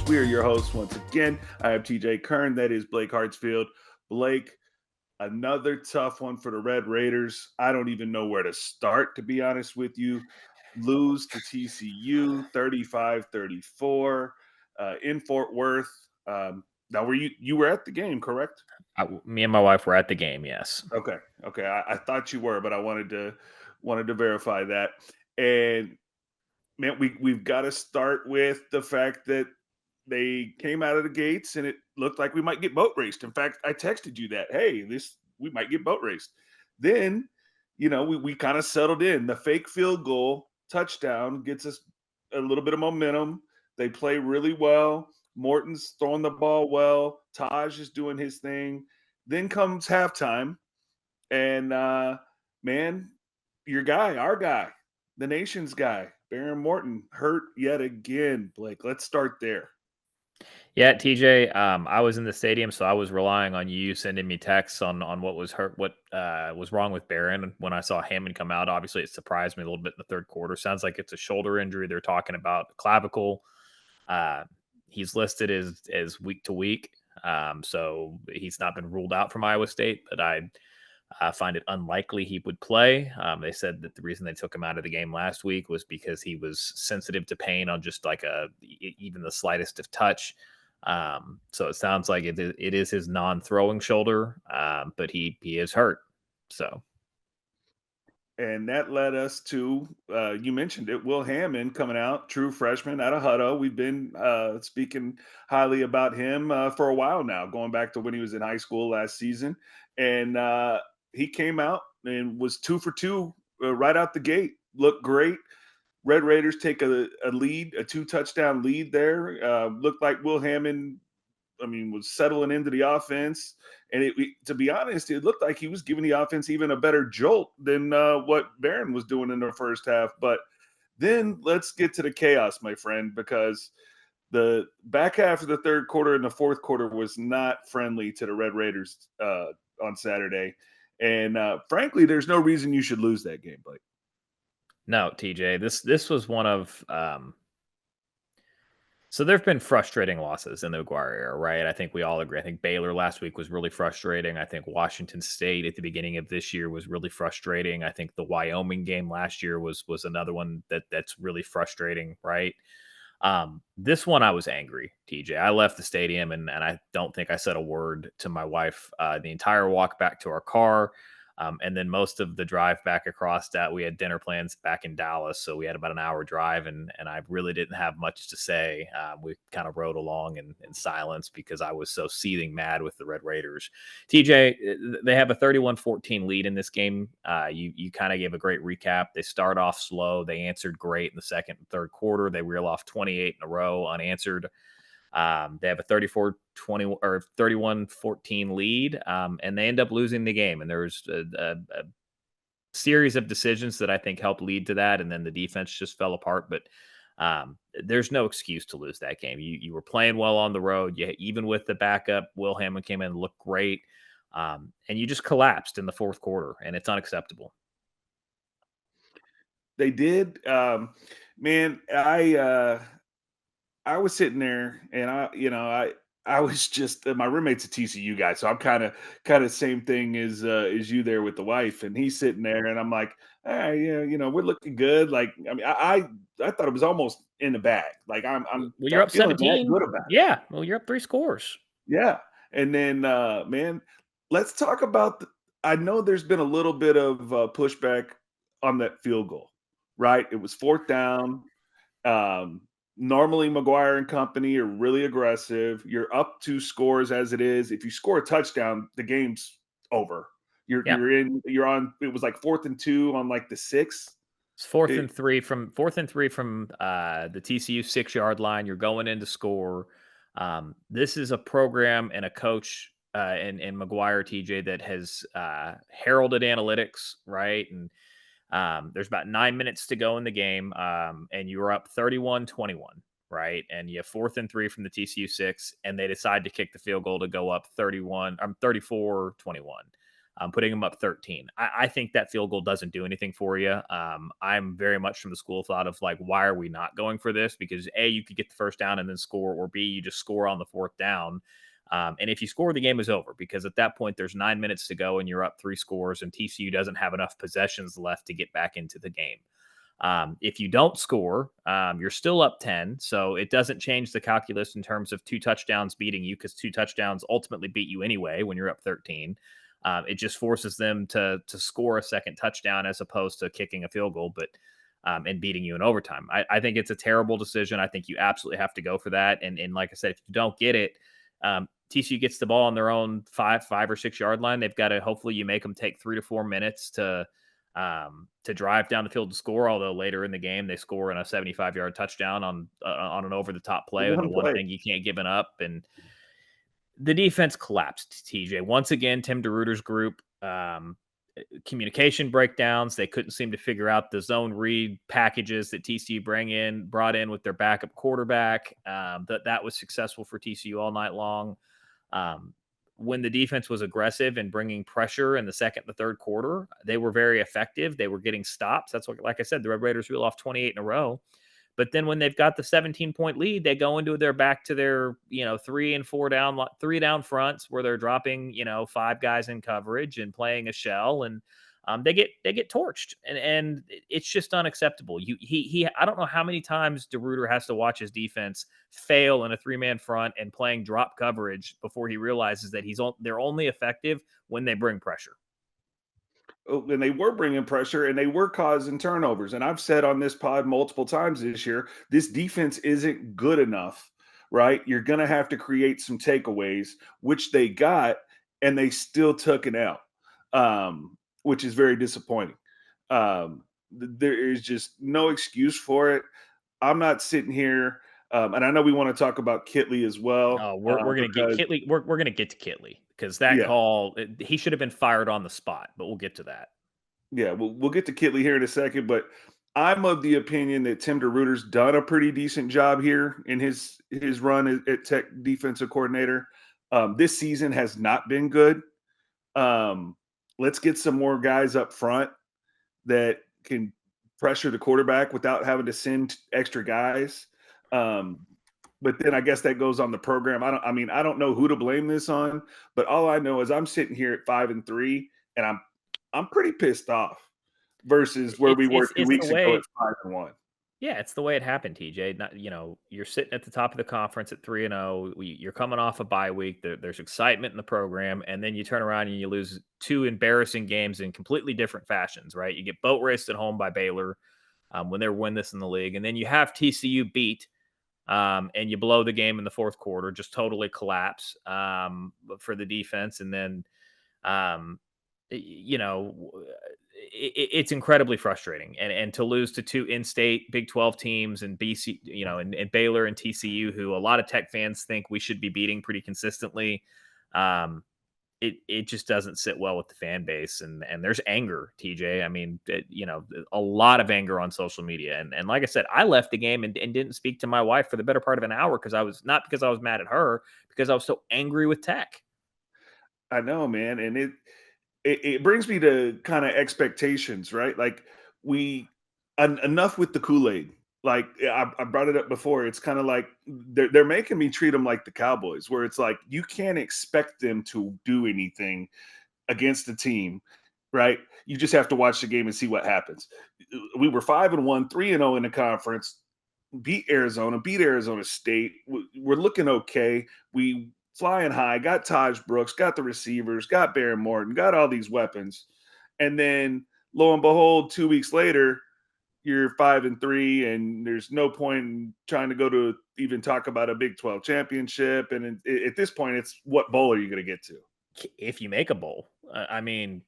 We are your hosts once again. I have TJ Kern. That is Blake Hartsfield. Blake, another tough one for the Red Raiders. I don't even know where to start, to be honest with you. Lose to TCU 35-34 in Fort Worth. Now, you were at the game, correct? Me and my wife were at the game. Yes. Okay. I thought you were, but I wanted to verify that. And man, we've got to start with the fact that they came out of the gates and it looked like we might get boat raced. In fact, I texted you that, hey, we might get boat raced. Then, we kind of settled in. The fake field goal touchdown gets us a little bit of momentum. They play really well. Morton's throwing the ball well. Taj is doing his thing. Then comes halftime, and man, our guy, the nation's guy, Baron Morton, hurt yet again. Blake, let's start there. Yeah, TJ. I was in the stadium, so I was relying on you sending me texts on what was hurt, what was wrong with Barron. When I saw Hammond come out, obviously it surprised me a little bit in the third quarter. Sounds like it's a shoulder injury. They're talking about clavicle. Uh, he's listed as week to week, so he's not been ruled out from Iowa State. But I find it unlikely he would play. They said that the reason they took him out of the game last week was because he was sensitive to pain on just like even the slightest of touch. So it sounds like it is his non-throwing shoulder, but he is hurt. So And that led us to, you mentioned it, Will Hammond coming out, true freshman out of Hutto. We've been speaking highly about him for a while now, going back to when he was in high school last season. And he came out and was 2 for 2 right out the gate. Looked great. Red Raiders take a lead, a 2-touchdown lead there. Looked like Will Hammond, was settling into the offense. And to be honest, it looked like he was giving the offense even a better jolt than what Barron was doing in the first half. But then let's get to the chaos, my friend, because the back half of the third quarter and the fourth quarter was not friendly to the Red Raiders on Saturday. And frankly, there's no reason you should lose that game, Blake. no, TJ, this was one of so there have been frustrating losses in the McGuire era, right? I think we all agree. I think Baylor last week was really frustrating. I think Washington State at the beginning of this year was really frustrating. I think the Wyoming game last year was another one that's really frustrating, right? This one I was angry, TJ. I left the stadium and I don't think I said a word to my wife the entire walk back to our car. And then most of the drive back across that, we had dinner plans back in Dallas. So we had about an hour drive and I really didn't have much to say. We kind of rode along in silence because I was so seething mad with the Red Raiders. TJ, they have a 31-14 lead in this game. You kind of gave a great recap. They start off slow. They answered great in the second and third quarter. They reel off 28 in a row unanswered. They have a 34-20 or 31-14 lead, and they end up losing the game. And there's a series of decisions that I think helped lead to that. And then the defense just fell apart. But there's no excuse to lose that game. You were playing well on the road. Even with the backup, Will Hammond came in and looked great. And you just collapsed in the fourth quarter, and it's unacceptable. They did. Man, I was sitting there and I was just my roommate's a TCU guy, so I'm kind of same thing as you there with the wife, and he's sitting there, and I'm like, hey, yeah, we're looking good. Like, I thought it was almost in the bag. Like, I'm Well, you're not up feeling that 17. good about it. Yeah. Well, you're up 3 scores. Yeah, and then man, let's talk about. I know there's been a little bit of pushback on that field goal, right? It was fourth down. Um, Normally, McGuire and company are really aggressive. You're up 2 scores as it is. If you score a touchdown, the game's over. You're Yep. you're in. You're on. It was like 4th and 2 on like the 6th. It's fourth It, and three from the TCU 6 yard line. You're going in to score. This is a program and a coach in McGuire TJ that has heralded analytics, right? And there's about 9 minutes to go in the game, and you're up 31-21, right? And you have 4th and 3 from the TCU 6, and they decide to kick the field goal to go up 34-21. putting them up 13. I think that field goal doesn't do anything for you. I'm very much from the school of thought of like, why are we not going for this? Because A, you could get the first down and then score, or B, you just score on the fourth down. And if you score, the game is over because at that point there's 9 minutes to go and you're up 3 scores, and TCU doesn't have enough possessions left to get back into the game. If you don't score, you're still up 10. So it doesn't change the calculus in terms of 2 touchdowns beating you because 2 touchdowns ultimately beat you anyway when you're up 13. It just forces them to score a second touchdown as opposed to kicking a field goal, but and beating you in overtime. I think it's a terrible decision. I think you absolutely have to go for that. And like I said, if you don't get it, TCU gets the ball on their own 5 or 6 yard line. They've got to hopefully you make them take 3 to 4 minutes to drive down the field to score. Although later in the game they score in a 75-yard touchdown on an over the top play, and the One one play. thing you can't give it up. And the defense collapsed. TJ once again, Tim DeRuyter's group. Communication breakdowns. They couldn't seem to figure out the zone read packages that TCU brought in with their backup quarterback. That was successful for TCU all night long. Um, when the defense was aggressive and bringing pressure in the second, the third quarter, they were very effective. They were getting stops. That's what, like I said, the Red Raiders reel off 28 in a row. But then when they've got the 17-point lead, they go into their back to their, 3 and 4 down, 3 down fronts where they're dropping, 5 guys in coverage and playing a shell, and they get torched, and it's just unacceptable. I don't know how many times DeRuyter has to watch his defense fail in a 3-man front and playing drop coverage before he realizes that they're only effective when they bring pressure. And they were bringing pressure and they were causing turnovers. And I've said on this pod multiple times this year, this defense isn't good enough, right? You're going to have to create some takeaways, which they got, and they still took it out, which is very disappointing. There is just no excuse for it. I'm not sitting here, and I know we want to talk about Kitley as well, Oh, we're gonna get because, Kitley. We're gonna get to Kitley because that yeah, call he should have been fired on the spot, but we'll get to that. yeah, we'll get to Kitley here in a second, but I'm of the opinion that Tim DeRuyter's done a pretty decent job here in his run at Tech defensive coordinator. This season has not been good. Um, let's get some more guys up front that can pressure the quarterback without having to send extra guys. Um, but then I guess that goes on the program. I don't know who to blame this on, but all I know is I'm sitting here at 5-3, and I'm pretty pissed off versus where we were two It's the weeks ago at way. 5-1. Yeah, it's the way it happened, TJ. Not, you're sitting at the top of the conference at 3-0. You're coming off a bye week. There's excitement in the program, and then you turn around and you lose 2 embarrassing games in completely different fashions. Right? You get boat raced at home by Baylor when they win this in the league, and then you have TCU beat and you blow the game in the fourth quarter, just totally collapse for the defense, and then um, it's incredibly frustrating, and to lose to 2 in-state Big 12 teams and BC, and Baylor and TCU, who a lot of Tech fans think we should be beating pretty consistently. Um, it just doesn't sit well with the fan base, and there's anger, TJ. I mean, a lot of anger on social media, and like I said, I left the game and didn't speak to my wife for the better part of an hour because I was not because I was mad at her, because I was so angry with Tech. I know, man, and it brings me to kind of expectations, right? Like we enough with the Kool-Aid. Like I brought it up before. It's kind of like they're making me treat them like the Cowboys, where it's like you can't expect them to do anything against the team, right? You just have to watch the game and see what happens. We were 5-1, 3-0 in the conference, beat Arizona State. We're looking okay. We flying high, got Taj Brooks, got the receivers, got Baron Morton, got all these weapons. And then lo and behold, 2 weeks later, you're 5-3, and there's no point in trying to go to even talk about a Big 12 championship. And at this point, it's what bowl are you going to get to? If you make a bowl, I mean,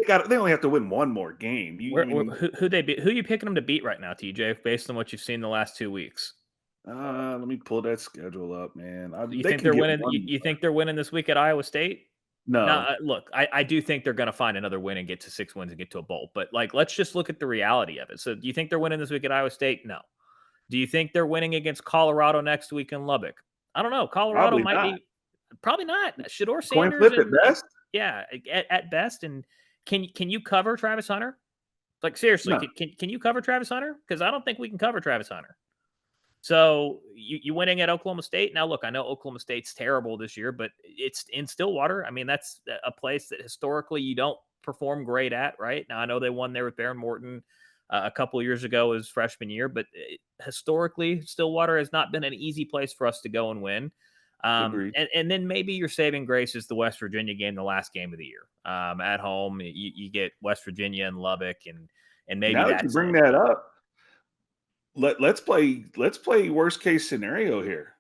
They only have to win one more game. who you picking them to beat right now, TJ? Based on what you've seen the last 2 weeks, Let me pull that schedule up, man. you They think can they're get winning? one You more. think they're winning this week at Iowa State? Now, No, look, I do think they're going to find another win and get to 6 wins and get to a bowl. But like, let's just look at the reality of it. So, do you think they're winning this week at Iowa State? No. Do you think they're winning against Colorado next week in Lubbock? I don't know. Colorado probably might not. be. Probably not. Shador Coin Sanders flip at and best. Yeah, at best. And can you cover Travis Hunter? Like seriously, No, can you cover Travis Hunter? Because I don't think we can cover Travis Hunter. So you winning at Oklahoma State. Now, look, I know Oklahoma State's terrible this year, but it's in Stillwater. I mean, that's a place that historically you don't perform great at, right? Now, I know they won there with Baron Morton a couple of years ago his freshman year, but historically, Stillwater has not been an easy place for us to go and win. agreed. And then maybe your saving grace is the West Virginia game, the last game of the year at home. You get West Virginia and Lubbock, and maybe Now that you that's bring it. that up, let's play worst case scenario here.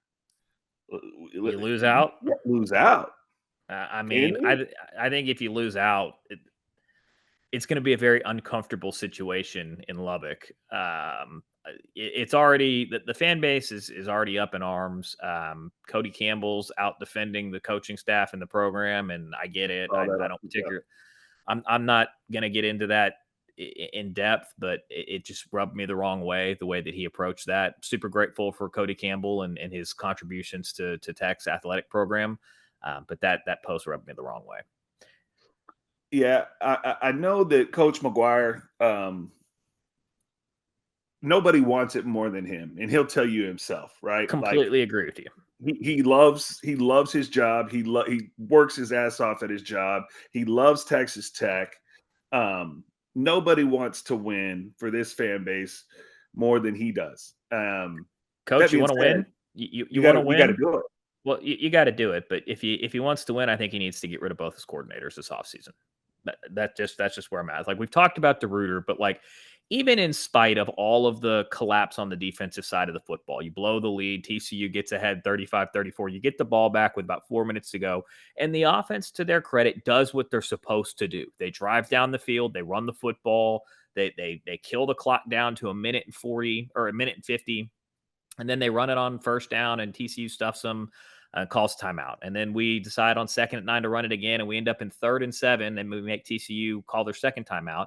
You lose You out. can't lose out, I can mean, you? I think if you lose out, it's going to be a very uncomfortable situation in Lubbock. It's already the fan base is already up in arms. Cody Campbell's out defending the coaching staff and the program, and I get it. All that I up. don't Yeah, particularly. I'm not going to get into that in depth, but it just rubbed me the way that he approached that. Super grateful for Cody Campbell and his contributions to Tech's athletic program, but that post rubbed me the wrong way. yeah. I know that Coach McGuire. Nobody wants it more than him, and he'll tell you himself, right? Like Completely agree with you. he loves his job. He works his ass off at his job. He loves Texas Tech. Nobody wants to win for this fan base more than he does. That Coach, you being want to said, win? You you want got to to you got to win? do it. Well, you got to do it. But if he wants to win, I think he needs to get rid of both his coordinators this offseason. That's just where I'm at. Like we've talked about DeRuiter, but like even in spite of all of the collapse on the defensive side of the football, you blow the lead, TCU gets ahead 35-34, you get the ball back with about 4 minutes to go, and the offense, to their credit, does what they're supposed to do. They drive down the field, they run the football, they kill the clock down to a minute and 40 or a minute and 50, and then they run it on first down, and TCU stuffs them, calls timeout. And then we decide on 2nd and 9 to run it again, and we end up in 3rd and 7, and we make TCU call their second timeout.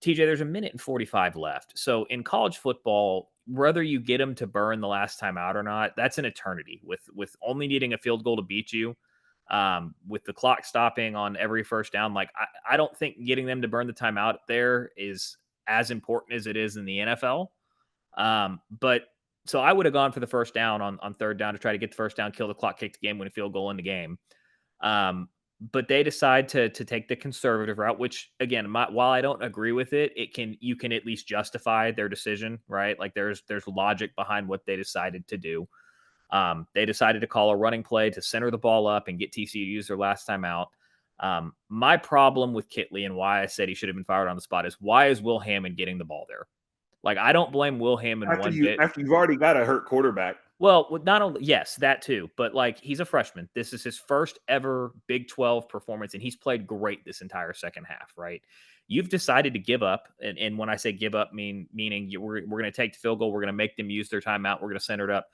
TJ, there's a minute and 45 left. So in college football, whether you get them to burn the last time out or not, that's an eternity with only needing a field goal to beat you. With the clock stopping on every first down, like I don't think getting them to burn the timeout there is as important as it is in the NFL. But so I would have gone for the first down on 3rd down to try to get the first down, kill the clock, kick the game, win a field goal in the game. But they decide to take the conservative route, which again, while I don't agree with it, you can at least justify their decision, right? Like there's logic behind what they decided to do. They decided to call a running play to center the ball up and get TCU to use their last time out. My problem with Kitley and why I said he should have been fired on the spot is why is Will Hammond getting the ball there? Like I don't blame Will Hammond After one you bit. after you've already got a hurt quarterback. Well, not only yes, that too, but like he's a freshman. This is his first ever Big 12 performance, and he's played great this entire second half, right? You've decided to give up, and when I say give up, meaning we're going to take the field goal, we're going to make them use their timeout, we're going to center it up.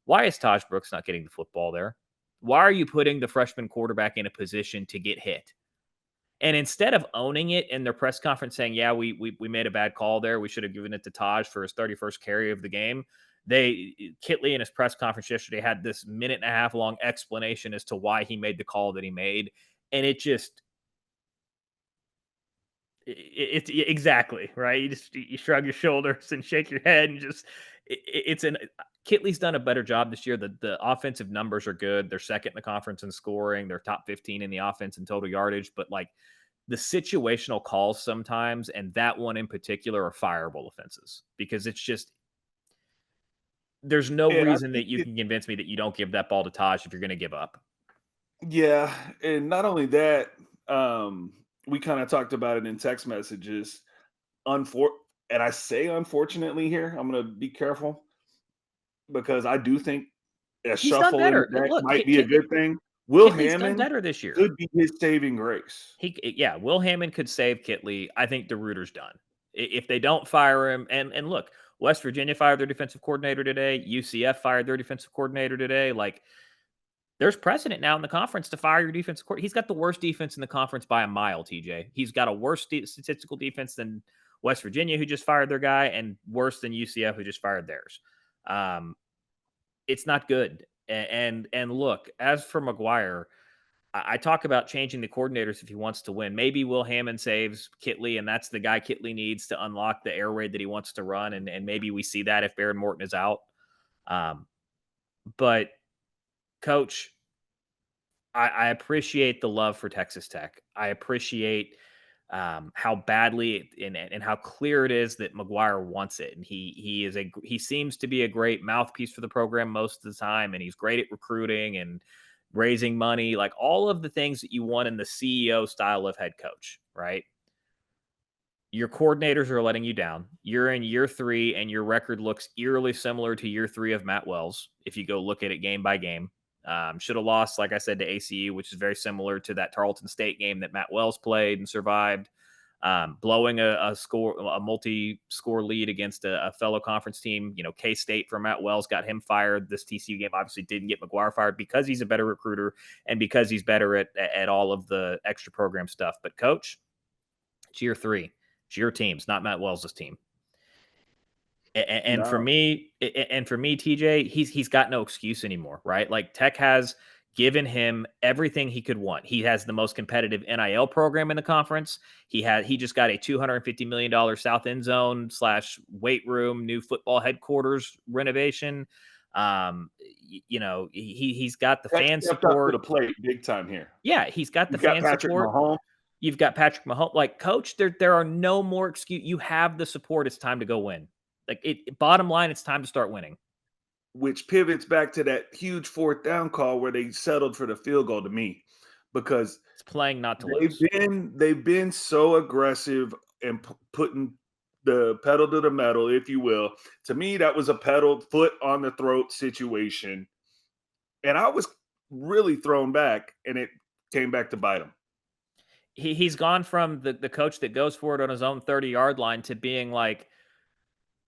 Why is Taj Brooks not getting the football there? Why are you putting the freshman quarterback in a position to get hit? And instead of owning it in their press conference saying, "Yeah, we made a bad call there. We should have given it to Taj for his 31st carry of the game." Kitley in his press conference yesterday had this minute and a half long explanation as to why he made the call that he made, and it just it's exactly right. You shrug your shoulders and shake your head and just it's an Kitley's done a better job this year. The offensive numbers are good. They're second in the conference in scoring. They're top 15 in the offense in total yardage, but like the situational calls sometimes, and that one in particular, are fireable offenses because it's just there's no And I reason think that you can convince me that you don't give that ball to Taj if you're going to give up. yeah, and not only that, we kind of talked about it in text messages. Unfor and I say unfortunately here, I'm gonna be careful because I do think a He's done shuffle in the better. deck Look, might be a good thing. Will Kitley's done Hammond better this year. could be his saving grace. Yeah, Will Hammond could save Kitley. I think DeRuiter's done. If they don't fire him, and look, West Virginia fired their defensive coordinator today. UCF fired their defensive coordinator today. Like there's precedent now in the conference to fire your defensive coordinator. He's got the worst defense in the conference by a mile, TJ. He's got a worse statistical defense than West Virginia, who just fired their guy, and worse than UCF, who just fired theirs. Um, it's not good. And look, as for McGuire, I talk about changing the coordinators if he wants to win. Maybe Will Hammond saves Kitley, and that's the guy Kitley needs to unlock the air raid that he wants to run. And maybe we see that if Baron Morton is out. Um, but coach, I appreciate the love for Texas Tech. I appreciate how badly and how clear it is that McGuire wants it, and he seems to be a great mouthpiece for the program most of the time, and he's great at recruiting and raising money, like all of the things that you want in the CEO style of head coach, right? Your coordinators are letting you down. You're in year 3, and your record looks eerily similar to year 3 of Matt Wells if you go look at it game by game. Should have lost, like I said, to ACU, which is very similar to that Tarleton State game that Matt Wells played and survived. Blowing a multi-score lead against a fellow conference team. You know, K State for Matt Wells got him fired. This TCU game obviously didn't get McGuire fired because he's a better recruiter and because he's better at all of the extra program stuff. But coach, it's year 3. It's your teams, not Matt Wells' team. And for No, me, TJ, he's got no excuse anymore, right? Like Tech has given him everything he could want. He has the most competitive NIL program in the conference. He just got a $250 million South End Zone / weight room, new football headquarters renovation. He's got the Tech fan stepped up to support. the plate big time here. Yeah, he's got the You got fan Patrick support. Mahomes, You've got Patrick Mahomes. Like, coach, there are no more excuse. You have the support. It's time to go win. Like bottom line, it's time to start winning. which pivots back to that huge fourth down call where they settled for the field goal to me, because It's playing not to they've lose. been so aggressive and putting the pedal to the metal, if you will. To me, that was a pedal foot on the throat situation, and I was really thrown back, and it came back to bite him. He's gone from the coach that goes for it on his own 30-yard line to being like,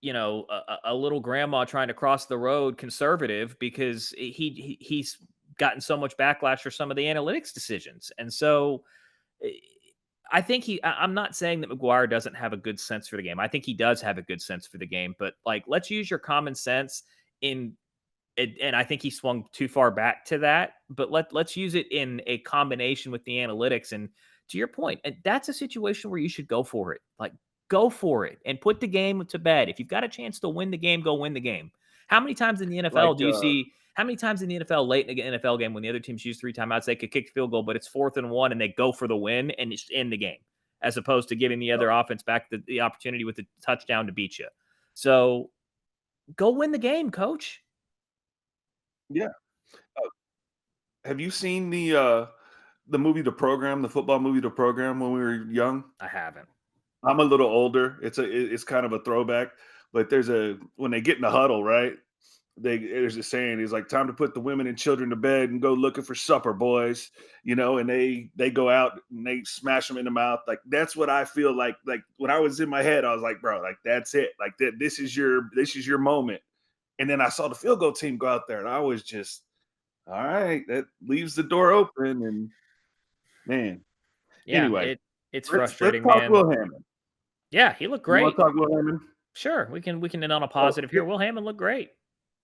a little grandma trying to cross the road conservative because he's gotten so much backlash for some of the analytics decisions. And so eh, I'm not saying that McGuire doesn't have a good sense for the game. I think he does have a good sense for the game, but like, let's use your common sense in and I think he swung too far back to that. But let's use it in a combination with the analytics. And to your point, and that's a situation where you should go for it. Like go for it and put the game to bed. If you've got a chance to win the game, go win the game. How many times in the NFL Like, do you see? How many times in the NFL late in the NFL game when the other teams use 3 timeouts, they could kick the field goal, but it's 4th and 1, and they go for the win and it's in the game, as opposed to giving the other offense back the opportunity with the touchdown to beat you. So go win the game, coach. yeah. Uh, have you seen the movie The Program, the football movie The Program when we were young? I haven't. I'm a little older. It's kind of a throwback, but there's a when they get in the huddle, right? There's a saying. He's like, "Time to put the women and children to bed and go looking for supper, boys." And they go out and they smash them in the mouth. Like that's what I feel like. Like when I was in my head, I was like, "Bro, like that's it. Like that. This is your moment." And then I saw the field goal team go out there, and I was just, all right. That leaves the door open, and man. Yeah, Anyway, it's let's frustrating, talk man. Will Hammond. Yeah, he looked You want great. to talk Will Hammond? Sure, we can end on a So, positive here. Will Hammond looked great.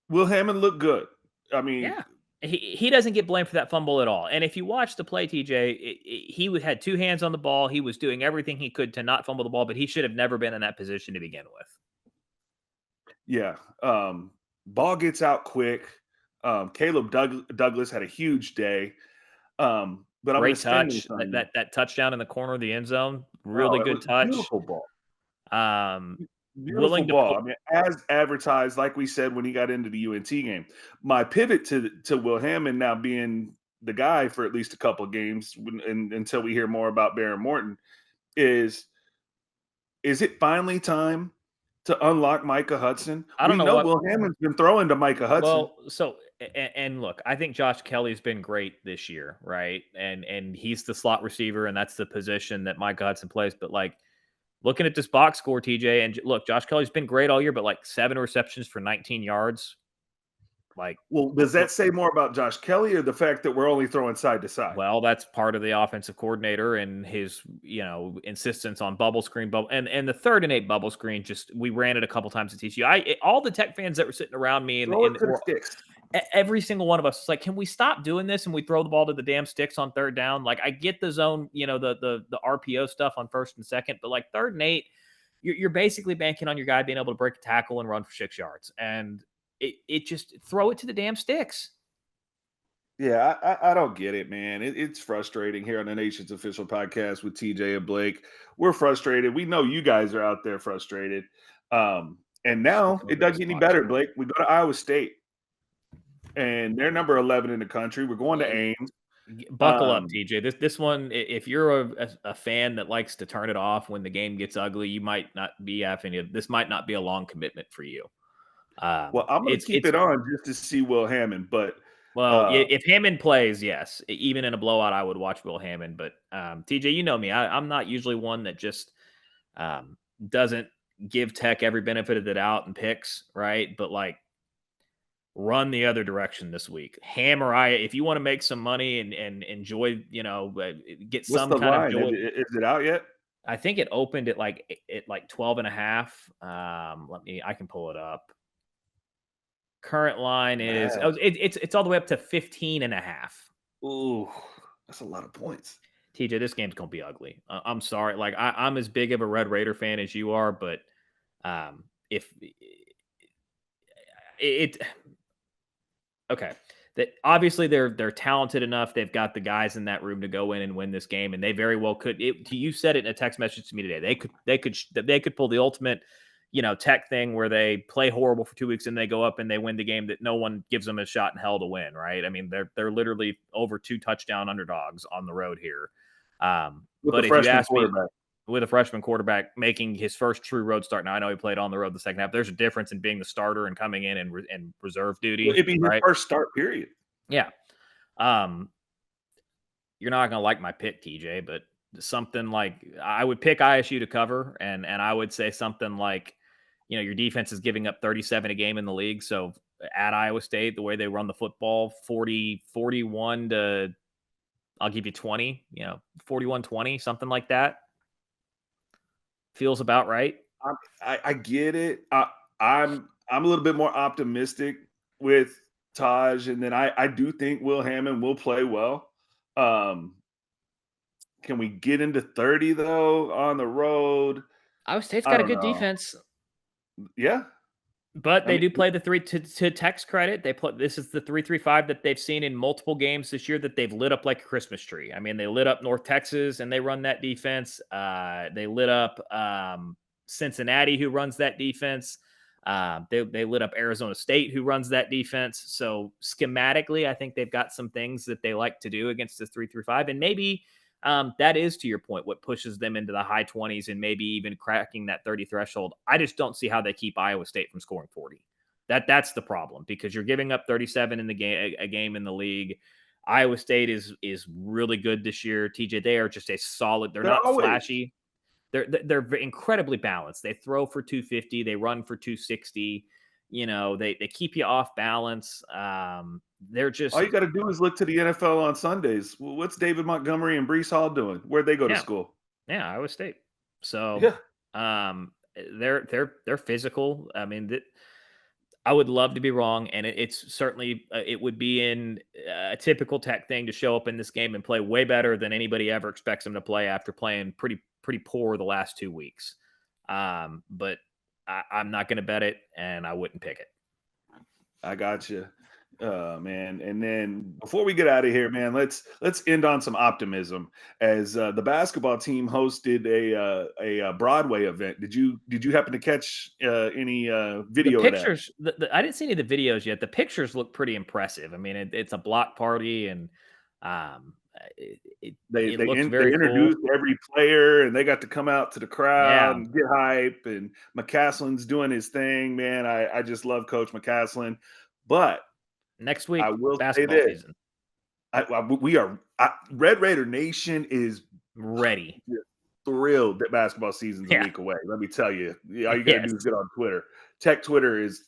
Will Hammond look good. I mean, Yeah. He doesn't get blamed for that fumble at all. And if you watch the play, TJ, had 2 hands on the ball. He was doing everything he could to not fumble the ball, but he should have never been in that position to begin with. yeah. Ball gets out quick. Caleb Douglas had a huge day. But I'm going Great to spin touch. this on That you. that that touchdown in the corner of the end zone, really Oh, it good was touch. beautiful ball. Um, Beautiful willing to ball. put I mean, as advertised, like we said when he got into the UNT game. My pivot to Will Hammond now being the guy for at least a couple of games, until we hear more about Baron Morton, is is it finally time to unlock Micah Hudson? I don't We know know what. Will Hammond's been throwing to Micah Hudson. Well, so and look, I think Josh Kelly's been great this year, right? And he's the slot receiver, and that's the position that Mike Hudson plays. But like looking at this box score, TJ, and look, Josh Kelly's been great all year, but like 7 receptions for 19 yards. Like, Well, does that say more about Josh Kelly or the fact that we're only throwing side to side? well, that's part of the offensive coordinator and his, insistence on bubble screen, bubble, and the 3rd and 8 bubble screen. Just we ran it a couple times at TCU. All the Tech fans that were sitting around me and Throw it and to the were sticks. every single one of us is like, can we stop doing this and we throw the ball to the damn sticks on third down? Like, I get the zone, the RPO stuff on first and second, but like third and eight, you're basically banking on your guy being able to break a tackle and run for 6 yards, and it just throw it to the damn sticks. Yeah, I don't get it, man. It's frustrating here on the Nation's official podcast with TJ and Blake. We're frustrated. We know you guys are out there frustrated. And now Smoking the it doesn't greatest get any blunt. better, Blake. We go to Iowa State, and they're number 11 in the country. We're going to Ames. Buckle up, Um, TJ. This one, if you're a fan that likes to turn it off when the game gets ugly, you might not be having it. This might not be a long commitment for you. well, I'm going to keep It's it on just to see Will Hammond, but Well, uh, if Hammond plays, yes, even in a blowout, I would watch Will Hammond. But TJ, you know me, I'm not usually one that just um, doesn't give Tech every benefit of the doubt and picks, right? But like, run the other direction this week. Hammer I if you want to make some money and enjoy, get what's some the kind of line? joy. Is it out yet? I think it opened at like 12 and a half. I can pull it up. Current line is Man, it's all the way up to 15 and a half. ooh, that's a lot of points. TJ, this game's gonna be ugly. I'm sorry. Like I'm as big of a Red Raider fan as you are, but if it okay, that obviously they're talented enough. They've got the guys in that room to go in and win this game, and they very well could. You said it in a text message to me today. They could pull the ultimate, Tech thing where they play horrible for 2 weeks and they go up and they win the game that no one gives them a shot in hell to win. Right? I mean, they're literally over 2 touchdown underdogs on the road here. With the But if you freshman ask me, quarterback. with a freshman quarterback making his first true road start. Now I know he played on the road the second half. There's a difference in being the starter and coming in and reserve Well, duty, it'd be his right? first start, period. Yeah. Um, you're not gonna like my pick, TJ, but something like I would pick ISU to cover, and I would say something like, your defense is giving up 37 a game in the league. So at Iowa State, the way they run the football, 41 to I'll give you 20, 41-20, something like that. Feels about right. I get it. I'm a little bit more optimistic with Taj, and then I do think Will Hammond will play well. Um, can we get into 30 though on the road? Iowa State's I got a don't good know. defense. Yeah, But I they mean, do play the three to Tech's credit. They play this is the 3-3-5 that they've seen in multiple games this year that they've lit up like a Christmas tree. I mean, they lit up North Texas and they run that defense. They lit up Cincinnati, who runs that defense. They lit up Arizona State, who runs that defense. So schematically, I think they've got some things that they like to do against this 3-3-5, and maybe that is, to your point, what pushes them into the high 20s and maybe even cracking that 30 threshold. I just don't see how they keep Iowa State from scoring 40. That's the problem, because you're giving up 37 in the game, a game in the league. Iowa State is really good this year. TJ, they are just a solid. They're they're not always. flashy. They're incredibly balanced. They throw for 250. They run for 260. They keep you off balance. They're All just you got to do is look to the NFL on Sundays. What's David Montgomery and Brees Hall doing? Where'd they go to yeah. school? Yeah, Iowa State. So, Yeah, they're physical. I mean, I would love to be wrong, and it's certainly it would be in a typical Tech thing to show up in this game and play way better than anybody ever expects them to play after playing pretty poor the last 2 weeks. But I'm not going to bet it, and I wouldn't pick it. I got you, man. And then before we get out of here, man, let's end on some optimism. As the basketball team hosted a Broadway event. Did you happen to catch any The video of that? pictures, I didn't see any of the videos yet. The pictures look pretty impressive. I mean, it's a block party, and They it they looks in, they very cool. introduced every player, and they got to come out to the crowd Yeah, and get hype. And McCaslin's doing his thing, man. I just love Coach McCaslin, but next I week will say basketball this: season. we are Red Raider Nation is Ready. thrilled that basketball season's a Yeah. week away. Let me tell you, all you got to do Yes. is get on Twitter. Tech Twitter is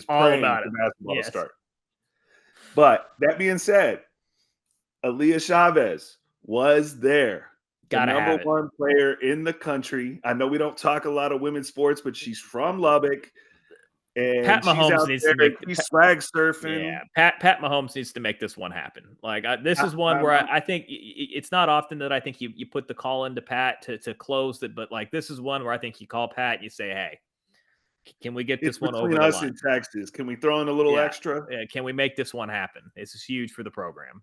All praying about for it. basketball to Yes. start. But that being said, Aaliyah Chavez was there, the Gotta number have it. one player in the country. I know we don't talk a lot of women's sports, but she's from Lubbock. and Pat she's Mahomes out needs there to and make the she's swag surfing. yeah, Pat Mahomes needs to make this one happen. Like this I, is one I'm, where I'm, I think it's not often that I think you put the call into Pat to close it, but like this is one where I think you call Pat and you say, "Hey, can we get it's this one between over the us line? and Texas. Can we throw in a little Yeah, extra? can we make this one happen? This is huge for the program."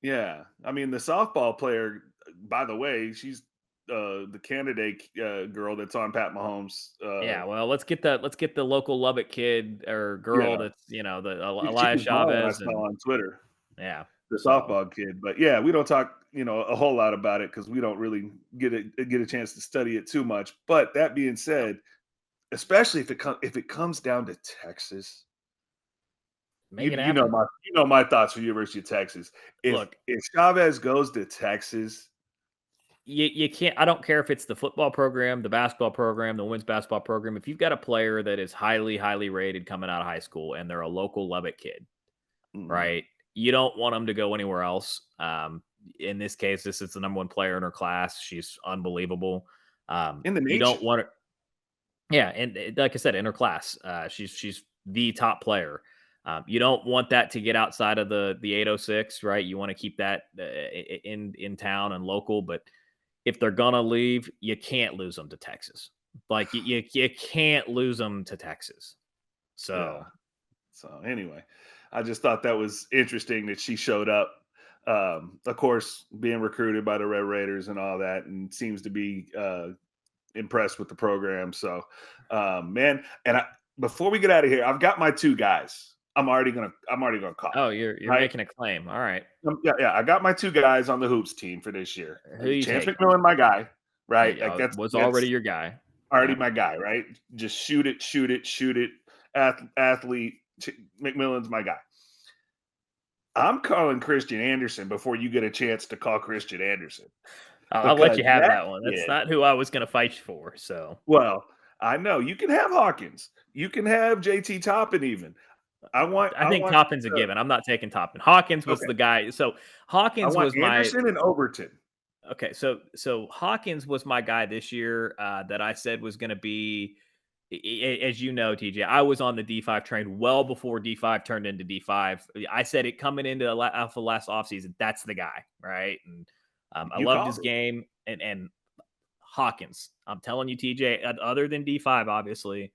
Yeah, I mean the softball player. By the way, she's the candidate girl that's on Pat Mahomes. Yeah, well, let's get the local Lubbock kid or girl Yeah, that's the she Elias was born. I Chavez saw and on Twitter. yeah. The So softball kid. But yeah, we don't talk, a whole lot about it because we don't really get a chance to study it too much. But that being yep. said, especially if it comes down to Texas, Make it you know happen. my thoughts for University of Texas. Look, If Chavez goes to Texas, you can't. I don't care if it's the football program, the basketball program, the women's basketball program. If you've got a player that is highly rated coming out of high school and they're a local Lubbock kid, mhm, right? You don't want them to go anywhere else. In this case, this is the number one player in her class. She's unbelievable. in the You don't nation, want to, yeah, and like I said, in her class, she's the top player. You don't want that to get outside of the 806, right? You want to keep that in town and local. But if they're gonna leave, you can't lose them to Texas. Like you can't lose them to Texas. yeah. So So anyway, I just thought that was interesting that she showed up. Of course, being recruited by the Red Raiders and all that, and seems to be impressed with the program. So, man, and before we get out of here, I've got my two guys. I'm already gonna call oh, them. you're Right? making a claim. All right. Yeah, yeah. I got my two guys on the hoops team for this year. Who you Chance taking? McMillan, my guy. Right? Like Was already that's your guy. already Yep. my guy. Right? Just shoot it, shoot it, shoot it. Athlete. McMillan's my guy. I'm calling Christian Anderson before you get a chance to call Christian Anderson I'll let because you have that that one. That's kid. not who I was going to fight you for. So Well, I know you can have Hawkins, you can have JT Toppin. Even I I think want Toppin's a given. I'm not taking Toppin. Hawkins was okay. the guy. So I Hawkins want was my Anderson and Overton. okay. So Hawkins was my guy this year that I said was going to be. As you know, TJ, I was on the D5 train well before D5 turned into D5. I said it coming into alpha last offseason. That's the guy, right? And I You loved called his it. game. And Hawkins, I'm telling you, TJ, other than D5, obviously,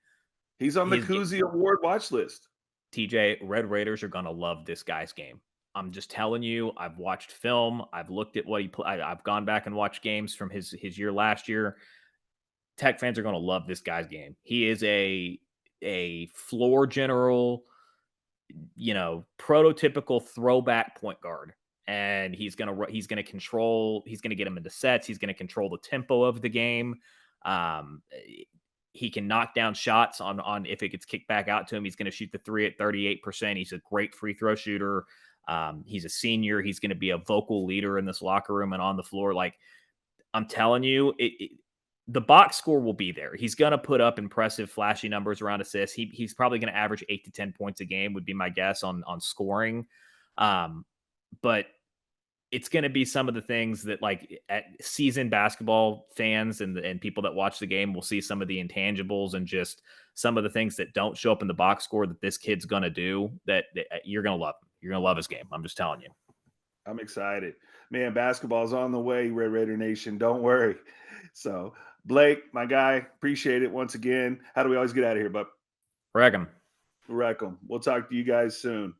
He's on the his Cousy Award watch list. TJ, Red Raiders are going to love this guy's game. I'm just telling you, I've watched film. I've looked at what he played. I've gone back and watched games from his year last year. Tech fans are going to love this guy's game. He is a floor general, prototypical throwback point guard. And he's gonna get him into sets. He's gonna control the tempo of the game. Um, he can knock down shots on if it gets kicked back out to him. He's gonna shoot the three at 38%. He's a great free throw shooter. He's a senior. He's gonna be a vocal leader in this locker room and on the floor. Like I'm telling you, the box score will be there. He's going to put up impressive, flashy numbers around assists. He's probably going to average 8 to 10 points a game, would be my guess on scoring. Um, but it's going to be some of the things that like at seasoned basketball fans and people that watch the game will see some of the intangibles and just some of the things that don't show up in the box score that this kid's going to do that you're going to love him. You're going to love his game. I'm just telling you. I'm excited. Man, basketball's on the way, Red Raider Nation. Don't worry. So, Blake, my guy, appreciate it once again. How do we always get out of here, but Reg him. Wreck 'em. We'll talk to you guys soon.